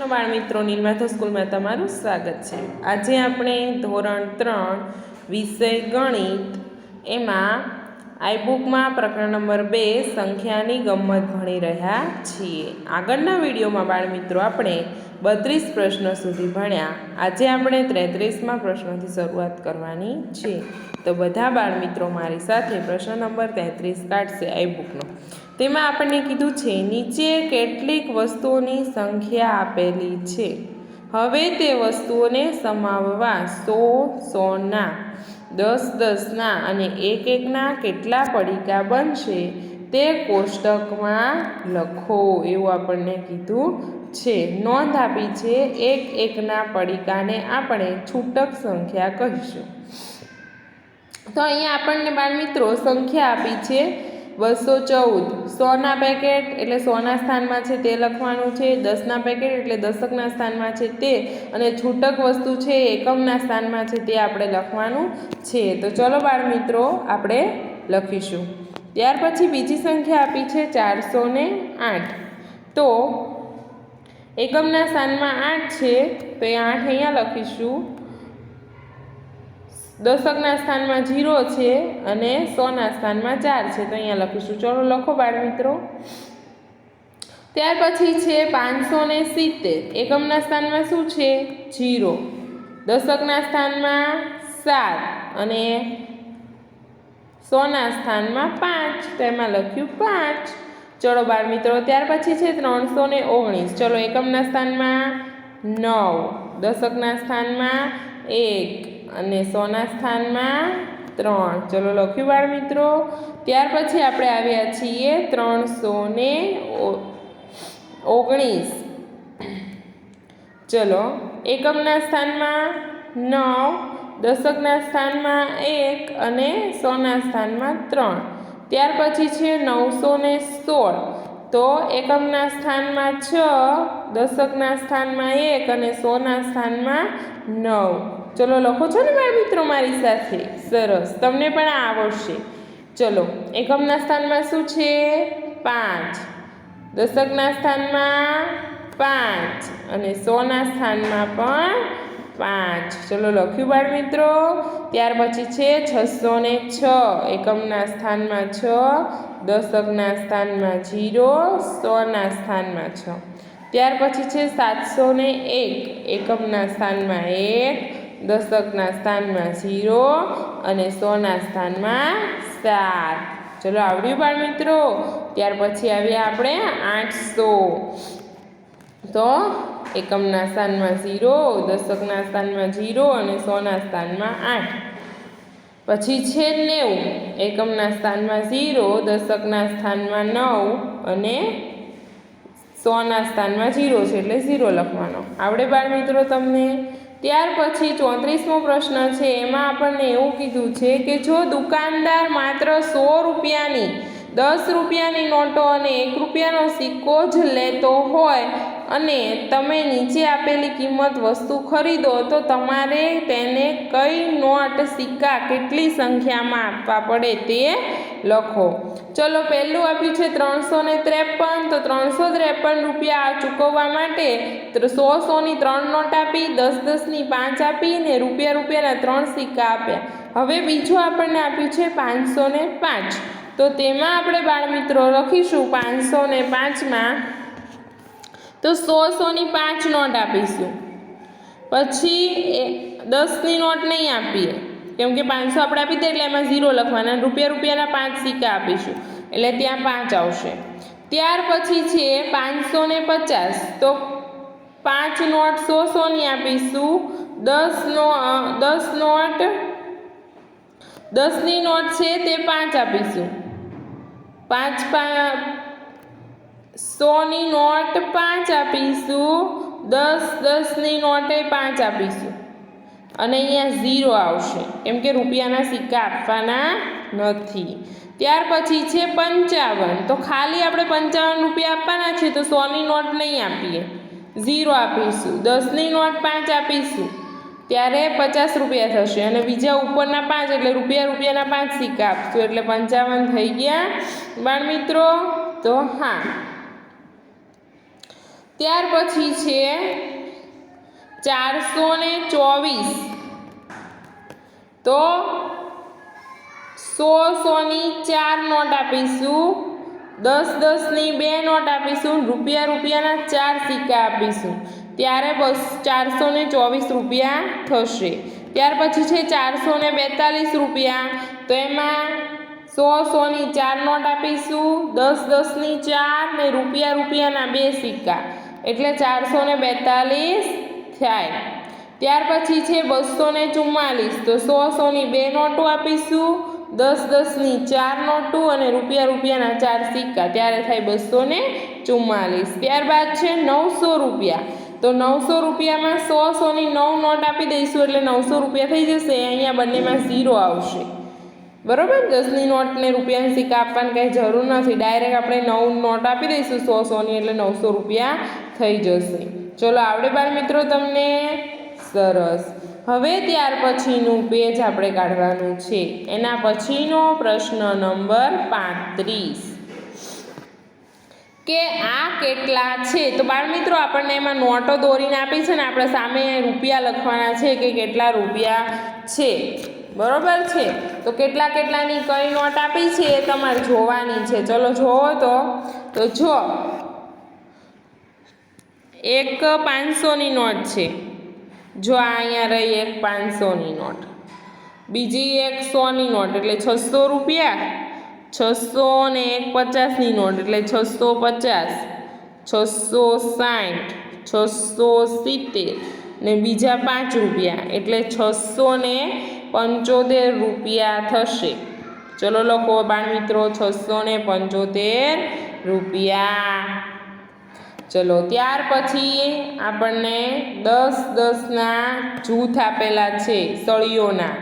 કૃષ્ણ બાળ મિત્રો, નીલમાધવ સ્કૂલમાં તમારું સ્વાગત છે। આજે આપણે ધોરણ 3 વિષય ગણિત એમાં આઈબુકમાં પ્રકરણ નંબર 2 સંખ્યાની ગમ્મત ભણી રહ્યા છીએ। આગળના વિડીયોમાં બાળ મિત્રો આપણે 32 પ્રશ્નો સુધી ભણ્યા। આજે આપણે 33મા પ્રશ્નથી શરૂઆત કરવાની છે। તો બધા બાળ મિત્રો મારી સાથે પ્રશ્ન નંબર 33 કાઢશે આઈબુકનો। તેમાં આપણને કીધું છે નીચે કેટલીક વસ્તુઓની સંખ્યા આપેલી છે, હવે તે વસ્તુઓને સમાવવા 100 100ના 10 10ના અને 1 1ના કેટલા પડીકા બનશે તે કોષ્ટકમાં લખો એવું આપણને કીધું છે। નોંધ આપી છે 1 1ના પડીકાને આપણે છૂટક સંખ્યા કહીશું। તો અહીંયા આપણને બાળ મિત્રો સંખ્યા આપી છે 214। 100ના પેકેટ એટલે 100ના સ્થાનમાં છે તે લખવાનું છે, 10ના પેકેટ એટલે દશકના સ્થાનમાં છે તે, અને છૂટક વસ્તુ છે એકમના સ્થાનમાં છે તે આપણે લખવાનું છે। તો ચલો બાળ મિત્રો આપણે લખીશું। ત્યાર પછી બીજી સંખ્યા આપી છે 408। તો એકમના સ્થાનમાં 8 છે તો એ 8 અહીંયા લખીશું, દશકના સ્થાનમાં 0 છે અને 100ના સ્થાનમાં 4 છે તો અહીંયા લખીશું। ચલો લખો બાળ મિત્રો। ત્યાર પછી છે 570। એકમના સ્થાનમાં શું છે 0, દશકના સ્થાનમાં 7 અને 100ના સ્થાનમાં 5 તો એમાં લખ્યું 5। ચલો બાળ મિત્રો ત્યાર પછી છે 319। ચલો એકમના સ્થાનમાં 9, દશકના સ્થાનમાં 1 અને 100ના સ્થાનમાં 3 ચલો લખ્યું બાળ મિત્રો। ત્યાર પછી આપણે આવ્યા છીએ 319। ચલો એકમના સ્થાનમાં 9, દશકના સ્થાનમાં 1 અને 100ના સ્થાનમાં 3। ત્યાર પછી છે 916। તો એકમના સ્થાનમાં 6, દશકના સ્થાનમાં 1 અને 100ના સ્થાનમાં 9। ચલો લખો છો ને બાળ મિત્રો મારી સાથે? સરસ, તમને પણ આ આવડશે। ચલો એકમના સ્થાનમાં શું છે 5, દશકના સ્થાનમાં 5 અને 100ના સ્થાનમાં પણ 5। ચલો લખ્યું બાળ મિત્રો। ત્યાર પછી છે 606। એકમના સ્થાનમાં 6, દશકના સ્થાનમાં 0, 100ના સ્થાનમાં 6। ત્યાર પછી છે 701। એકમના સ્થાનમાં 1, દશકના સ્થાનમાં 0 અને 100ના સ્થાનમાં 7। ચલો આવડ્યું બાળ મિત્રો? ત્યાર પછી આવ્યા આપણે 800। તો એકમના સ્થાનમાં 0, દશકના સ્થાનમાં 0 અને 100ના સ્થાનમાં 8। પછી છે 90। એકમના સ્થાનમાં 0, દશકના સ્થાનમાં 9 અને 100ના સ્થાનમાં 0 છે એટલે 0 લખવાનો। આવડે બાળ મિત્રો તમને? ત્યાર પછી 34મો પ્રશ્ન છે, એમાં આપણને એવું કીધું છે કે જો દુકાનદાર માત્ર 100 રૂપિયાની, 10 રૂપિયાની નોટો અને 1 રૂપિયાનો સિક્કો જ લેતો હોય અને તમે નીચે આપેલી કિંમત વસ્તુ ખરીદો તો તમારે તેને કઈ નોટ સિક્કા કેટલી સંખ્યામાં આપવા પડે તે લખો। ચલો પહેલું આપ્યું છે 353। તો 353 રૂપિયા ચૂકવવા માટે 100 100ની 3 નોટ આપી, 10 10ની 5 આપી ને રૂપિયાના 3 સિક્કા આપ્યા। હવે બીજું આપણને આપ્યું છે 505। તો તેમાં આપણે બાળ મિત્રો લખીશું 505માં તો 100 100ની 5 નોટ આપીશું, પછી 10ની નોટ નહીં આપીએ કેમ કે 500 આપણે આપી દઈએ એટલે એમાં 0 લખવાના, રૂપિયાના 5 સિક્કા આપીશું એટલે ત્યાં 5 આવશે। ત્યાર પછી છે 550। તો 5 નોટ 100 100ની આપીશું, 10ની નોટ છે તે 5 આપીશું, 100ની નોટ 5 આપીશું, 10ની નોટે 5 આપીશું અને અહીંયા 0 આવશે કેમ કે રૂપિયાના સિક્કા આપવાના નથી। ત્યાર પછી છે 55। તો ખાલી આપણે 55 રૂપિયા આપવાના છે તો 100ની નોટ નહીં આપીએ, 0 આપીશું, 10ની નોટ 5 આપીશું ત્યારે 50 રૂપિયા થશે અને બીજા ઉપરના 5 એટલે રૂપિયાના 5 સિક્કા આપશું એટલે 55 થઈ ગયા બાળ મિત્રો। તો હા, ત્યાર પછી છે 424, તો 100 ની 4 નોટ આપીશું, 10 ની 2 નોટ આપીશું, રૂપિયાના 4 સિક્કા આપીશું, ત્યારે 424 રૂપિયા થશે। ત્યાર પછી છે 442 રૂપિયા, તો એમાં 100 ની 4 નોટ આપીશું, 10 ની 4 ને રૂપિયાના 2 સિક્કા, એટલે 442 થાય। ત્યાર પછી છે 244, તો 100 ની 2 નોટો આપીશું, 10 ની 4 નોટો અને રૂપિયાના 4 સિક્કા, ત્યારે થાય 244। ત્યારબાદ છે 900 રૂપિયા, તો 900 રૂપિયામાં 100 ની 9 નોટ આપી દઈશું એટલે 900 રૂપિયા થઈ જશે। અહીંયા બંનેમાં 0 આવશે, બરાબર। 10 ની નોટ ને રૂપિયાના સિક્કા આપવાની કંઈ જરૂર નથી, ડાયરેક્ટ આપણે 9 નોટ આપી દઈશું 100 ની, એટલે 900 રૂપિયા થઈ જશે। ચલો, આવડે બાળ મિત્રો તમને? સરસ। હવે ત્યાર પછીનું પેજ આપણે કાઢવાનું છે, એના પછીનો પ્રશ્ન નંબર 35 કે આ કેટલા છે? તો બાળ મિત્રો આપણને એમાં નોટો દોરીને આપી છે ને, આપણે સામે રૂપિયા લખવાના છે કે કેટલા રૂપિયા છે, બરોબર છે। તો કેટલાની કઈ નોટ આપી છે એ તમારે જોવાની છે। ચલો જોવો તો જો એક 500 ની નોટ છે, જો આ અહીંયા રહી એક 500 ની નોટ, બીજી એક 100 ની નોટ એટલે 600 રૂપિયા, 600 ને એક 50 ની નોટ એટલે 650, 660, 670 ને બીજા 5 રૂપિયા એટલે 675 રૂપિયા થશે। ચલો લખો બાળ મિત્રો, 675 રૂપિયા। ચલો, ત્યાર પછી આપણને 10 ના જૂથ આપેલા છે સળીઓના,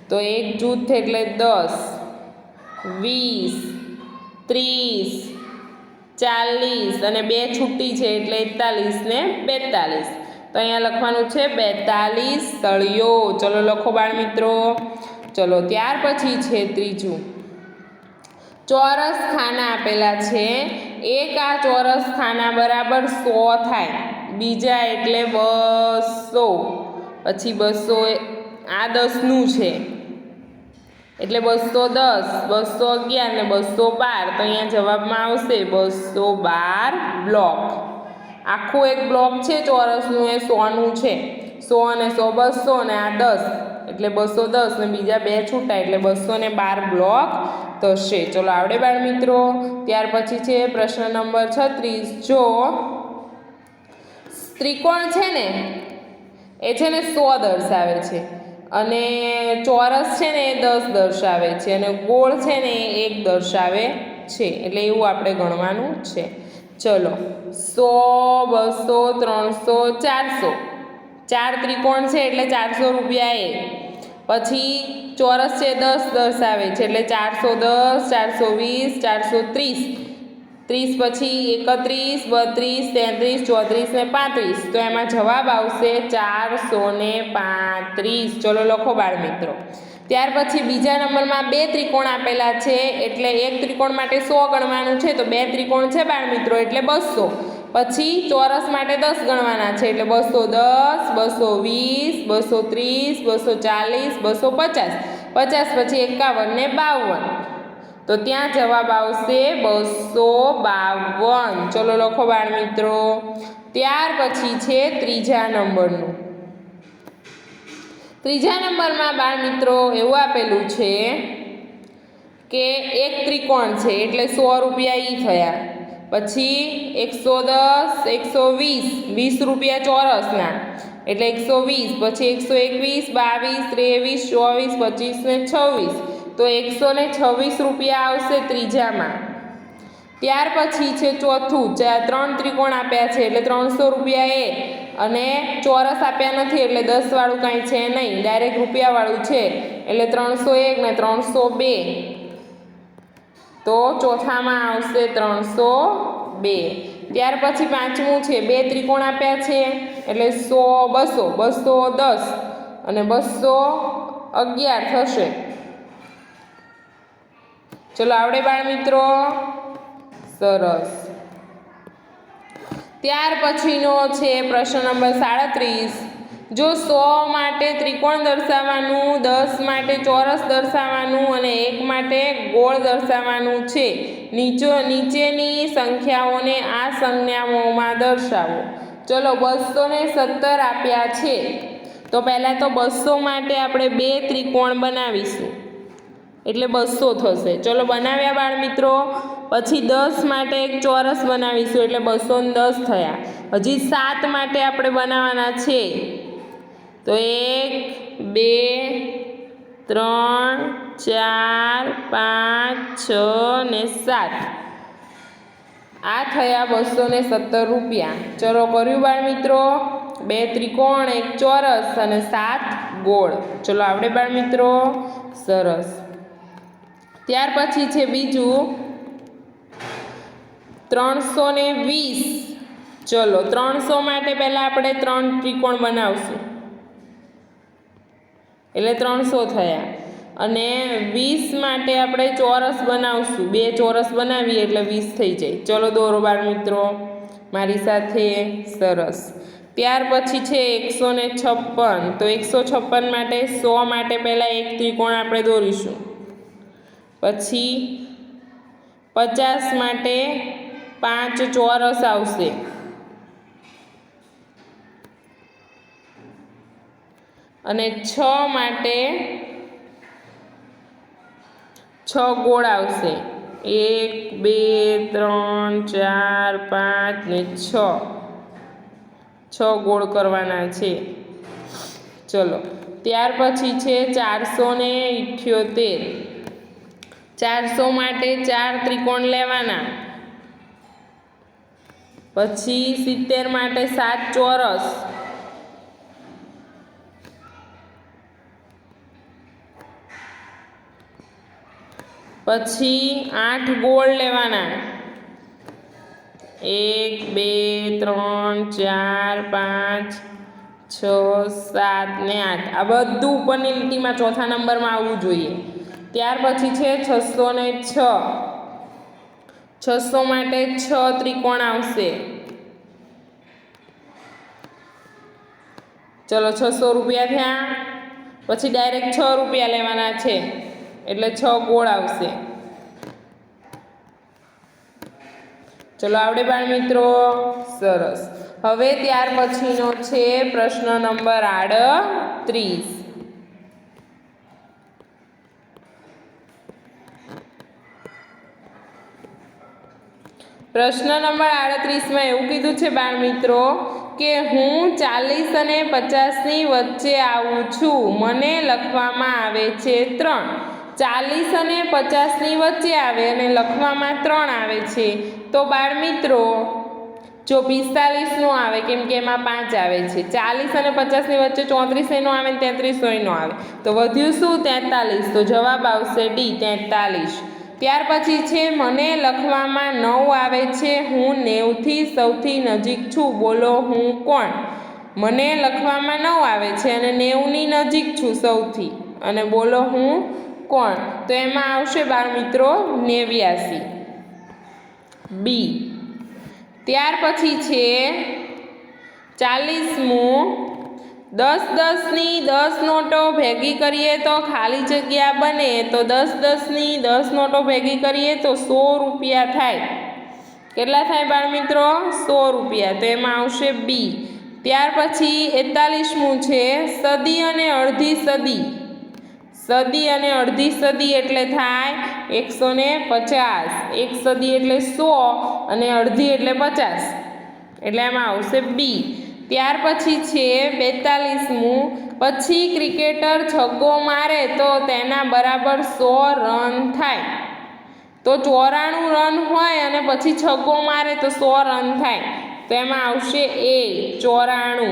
તો એક જૂથ એટલે 10, 20, 30, 40 અને 2 છૂટી છે એટલે 41 ને 42, તો અહીંયા લખવાનું છે 42 સળીઓ। ચલો લખો બાળ મિત્રો। ચલો, ત્યાર પછી છે ત્રીજું, ચોરસ ખાના આપેલા છે, એક આ ચોરસ ખાના બરાબર 100 થાય, બીજા એટલે 200, પછી 200 આ 10નું છે એટલે 210, 211 ને 212, તો અહીંયા જવાબમાં આવશે 212 બ્લોક। આખું એક બ્લોક છે ચોરસનું, એ 100નું છે, 100 અને 100 200 ને આ 10 એટલે 210 ને બીજા 2 છૂટા એટલે 212 બ્લોક થશે। ચલો, આવડે બાળ મિત્રો? ત્યાર પછી છે પ્રશ્ન નંબર 36, જો ત્રિકોણ છે ને એ છે ને 100 દર્શાવે છે, અને ચોરસ છે ને એ 10 દર્શાવે છે, અને ગોળ છે ને એ 1 દર્શાવે છે, એટલે એવું આપણે ગણવાનું છે। ચલો, 100, 200, 300, 400, 4 ત્રિકોણ છે એટલે 400 રૂપિયા એ, પછી ચોરસ છે 10 દર્શાવે છે એટલે 410, 420, 430, 30 પછી 31, 32, 33, 34 ને 35, તો એમાં જવાબ આવશે 435। ચલો લખો બાળ મિત્રો। ત્યાર પછી બીજા નંબરમાં 2 ત્રિકોણ આપેલા છે, એટલે એક ત્રિકોણ માટે 100 ગણવાનું છે, તો 2 ત્રિકોણ છે બાળ મિત્રો એટલે 200, પછી ચોરસ માટે 10 ગણવાના છે એટલે 210, 220, 230, 240, 250, 50 પછી 51 ને 52, તો ત્યાં જવાબ આવશે 252। ચલો લખો બાળ મિત્રો। ત્યાર પછી છે ત્રીજા નંબરનું, ત્રીજા નંબરમાં બાળ મિત્રો એવું આપેલું છે કે એક ત્રિકોણ છે એટલે 100 રૂપિયા ઈ થયા, પછી 110, 120, 20 રૂપિયા ચોરસના એટલે 120, પછી 121, 22, 23, 24, 25 ને 26, તો 126 રૂપિયા આવશે ત્રીજામાં। ત્યાર પછી છે ચોથું, 3 ત્રિકોણ આપ્યા છે એટલે 300 રૂપિયા એ, અને ચોરસ આપ્યા નથી એટલે 10 વાળું કાંઈ છે નહીં, ડાયરેક્ટ રૂપિયાવાળું છે એટલે 301 ને 302, તો ચોથામાં આવશે 302। ત્યાર પછી પાંચમું છે, 2 ત્રિકોણ આપ્યા છે એટલે 100, 200, 210 અને 211 થશે। ચલો આવડે બાળ મિત્રો? સરસ। ત્યાર પછીનો છે પ્રશ્ન નંબર 37। જો 100 માટે ત્રિકોણ દર્શાવવાનું, 10 માટે ચોરસ દર્શાવવાનું અને 1 માટે ગોળ દર્શાવવાનું છે, નીચેની સંખ્યાઓને આ સંજ્ઞાઓમાં દર્શાવો। ચલો 217 આપ્યા છે, તો પહેલાં તો 200 માટે આપણે 2 ત્રિકોણ બનાવીશું એટલે 200 થશે। ચલો બનાવ્યા બાળ મિત્રો। પછી 10 માટે એક ચોરસ બનાવીશું એટલે 210 થયા। હજી 7 માટે આપણે બનાવવાના છે, તો 1 2 3 4 5 6 ને 7 આ થયા 217 રૂપિયા। ચલો કર્યું બાળ મિત્રો? 2 ત્રિકોણ, 1 ચોરસ અને 7 ગોળ। ચલો આવડે બાળ મિત્રો? સરસ। ત્યાર પછી છે બીજું 320। ચલો 300 માટે પહેલાં આપણે 3 ત્રિકોણ બનાવશું એટલે 300 થયા અને 20 માટે આપણે ચોરસ બનાવશું, 2 ચોરસ બનાવીએ એટલે 20 થઈ જાય। ચલો દોરો બાળ મિત્રો મારી સાથે। સરસ। ત્યાર પછી છે 156। તો 156 માટે 100 માટે પહેલાં 1 ત્રિકોણ આપણે દોરીશું, પછી 50 માટે 5 ચોરસ આવશે, અને 6 માટે 6 ગોળ આવશે, 1 2 3 4 5 ને 6 ગોળ કરવાના છે। ચલો ત્યાર પછી છે 478। 400 માટે 4 ત્રિકોણ લેવાના, પછી 70 માટે 7 ચોરસ, પછી 8 ગોળ લેવાના, 1 2 3 4 5 6 7 ને 8 આ બધું ઉપરની લીટીમાં ચોથા નંબરમાં આવવું જોઈએ। ત્યાર પછી છે 606। 600 માટે 6 ત્રિકોણ આવશે, ચલો 600 રૂપિયા થયા। પછી ડાયરેક્ટ 6 રૂપિયા લેવાના છે એટલે 6 ગોળ આવશે। ચલો આવડે બાળ મિત્રો? સરસ। હવે ત્યાર પછીનો છે પ્રશ્ન નંબર 38। પ્રશ્ન નંબર 38માં એવું કીધું છે બાળ મિત્રો કે હું 40 અને 50ની વચ્ચે આવું છું, મને લખવામાં આવે છે 3। 40 અને 50ની વચ્ચે આવે અને લખવામાં 3 આવે છે, તો બાળ મિત્રો જો 45નો આવે કેમ કે એમાં 5 આવે છે, 40 અને 50ની વચ્ચે 34 નો આવે ને 33 નો આવે, તો વધ્યું શું? 43। તો જવાબ આવશે ડી 43। ત્યાર પછી છે મને લખવામાં 9 આવે છે, હું 90થી સૌથી નજીક છું, બોલો હું કોણ? મને લખવામાં 9 આવે છે અને 90ની નજીક છું સૌથી, અને બોલો હું કોણ? તો એમાં આવશે બાળ મિત્રો 89 બી। ત્યાર પછી છે 40મું 10-10ની 10 નોટો ભેગી કરીએ તો ખાલી જગ્યા બને, તો 10-10ની 10 નોટો ભેગી કરીએ તો 100 રૂપિયા થાય। કેટલા થાય બાળ મિત્રો? 100 રૂપિયા। તો એમાં આવશે બી। ત્યાર પછી 41મું છે સદી અને અડધી સદી। સદી અને અડધી સદી એટલે થાય 150। 1 સદી એટલે 100 અને અડધી એટલે 50, એટલે એમાં આવશે બી। ત્યાર પછી છે 42મું પછી ક્રિકેટર છગ્ગો મારે તો તેના બરાબર 100 રન થાય, તો 94 રન હોય અને પછી છગ્ગો મારે તો 100 રન થાય, તો એમાં આવશે એ 94।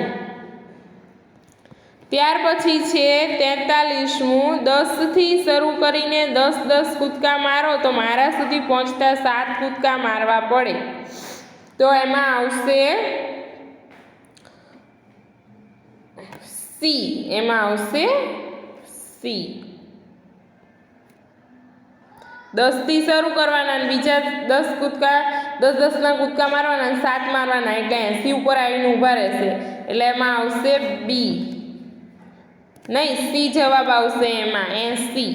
ત્યાર પછી છે 43મું 10થી શરૂ કરીને 10-10 કૂદકા મારો તો મારા સુધી પહોંચતા 7 કૂદકા મારવા પડે, તો એમાં આવશે સી। એમાં આવશે સી। 10થી શરૂ કરવાના અને બીજા 10 કૂદકા 10 10ના કૂદકા મારવાના અને 7 મારવાના એટલે 80 ઉપર આવીને ઊભા રહેશે એટલે એમાં આવશે બી નહીં સી જવાબ આવશે એમાં 80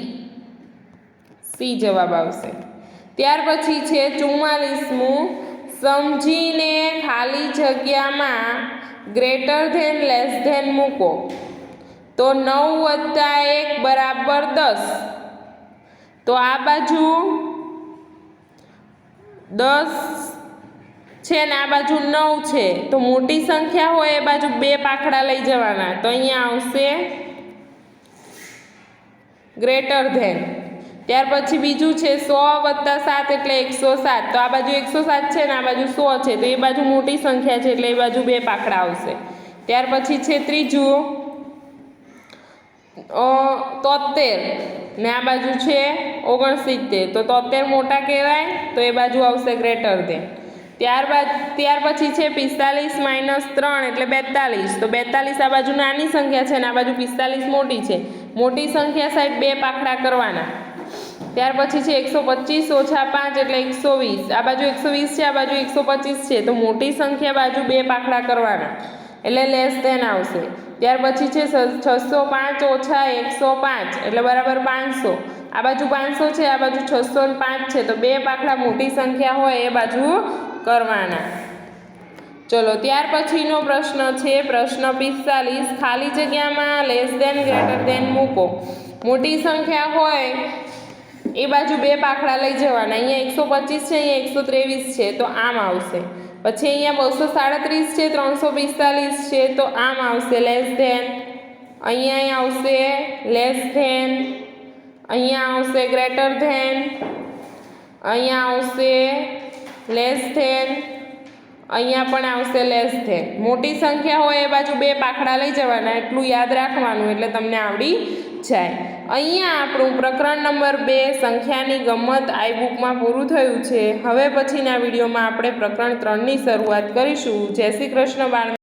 સી જવાબ આવશે ત્યાર પછી છે 44મું સમજીને ખાલી જગ્યામાં ગ્રેટર ધેન લેસ ધેન મૂકો તો 9 + 1 બરાબર 10 તો આ બાજુ 10 છે ને આ બાજુ 9 છે તો મોટી સંખ્યા હોય એ બાજુ 2 પાખડા લઈ જવાના તો અહીંયા આવશે ગ્રેટર ધેન ત્યાર પછી બીજું છે 100 + 7 એટલે 107 તો આ બાજુ 107 છે ને આ બાજુ 100 છે તો એ બાજુ મોટી સંખ્યા છે એટલે એ બાજુ 2 પાખડા આવશે ત્યાર પછી છે ત્રીજું 73 ને આ બાજુ છે 69 તો 73 મોટા કહેવાય તો એ બાજુ આવશે ગ્રેટર ધેન ત્યાર પછી છે 45 - 3 એટલે 42 તો 42 આ બાજુ નાની સંખ્યા છે ને આ બાજુ 45 મોટી છે મોટી સંખ્યા સાઈડ 2 પાખડા કરવાના ત્યાર પછી છે 125 - 5 એટલે 120 આ બાજુ 120 છે આ બાજુ 125 છે તો મોટી સંખ્યા બાજુ 2 પાખડા કરવાના એટલે લેસ ધેન આવશે ત્યાર પછી છે 605 - 105 એટલે બરાબર 500 આ બાજુ 500 છે આ બાજુ 605 છે તો 2 પાખડા મોટી સંખ્યા હોય એ બાજુ કરવાના ચલો ત્યાર પછીનો પ્રશ્ન છે પ્રશ્ન 45 ખાલી જગ્યામાં લેસ ધેન ગ્રેટર ધેન મૂકો મોટી સંખ્યા હોય એ બાજુ 2 પાખડા લઈ જવાના અહીંયા 125 છે અહીંયા 123 છે તો આમ આવશે પછી અહીંયા 237 છે 345 છે તો આમ આવશે લેસ ધેન અહીંયા આવશે લેસ ધેન અહીંયા આવશે ગ્રેટર ધેન અહીંયા આવશે લેસ ધેન અહીંયા પણ આવશે લેસ ધેન મોટી સંખ્યા હોય એ બાજુ 2 પાખડા લઈ જવાના એટલું યાદ રાખવાનું એટલે તમને આવડી જાય અહીંયા આપણું પ્રકરણ નંબર 2 સંખ્યાની ગમત આઈ બુકમાં પૂરું થયું છે હવે પછીના વિડીયોમાં આપણે પ્રકરણ 3ની શરૂઆત કરીશું જય શ્રી કૃષ્ણ બાળ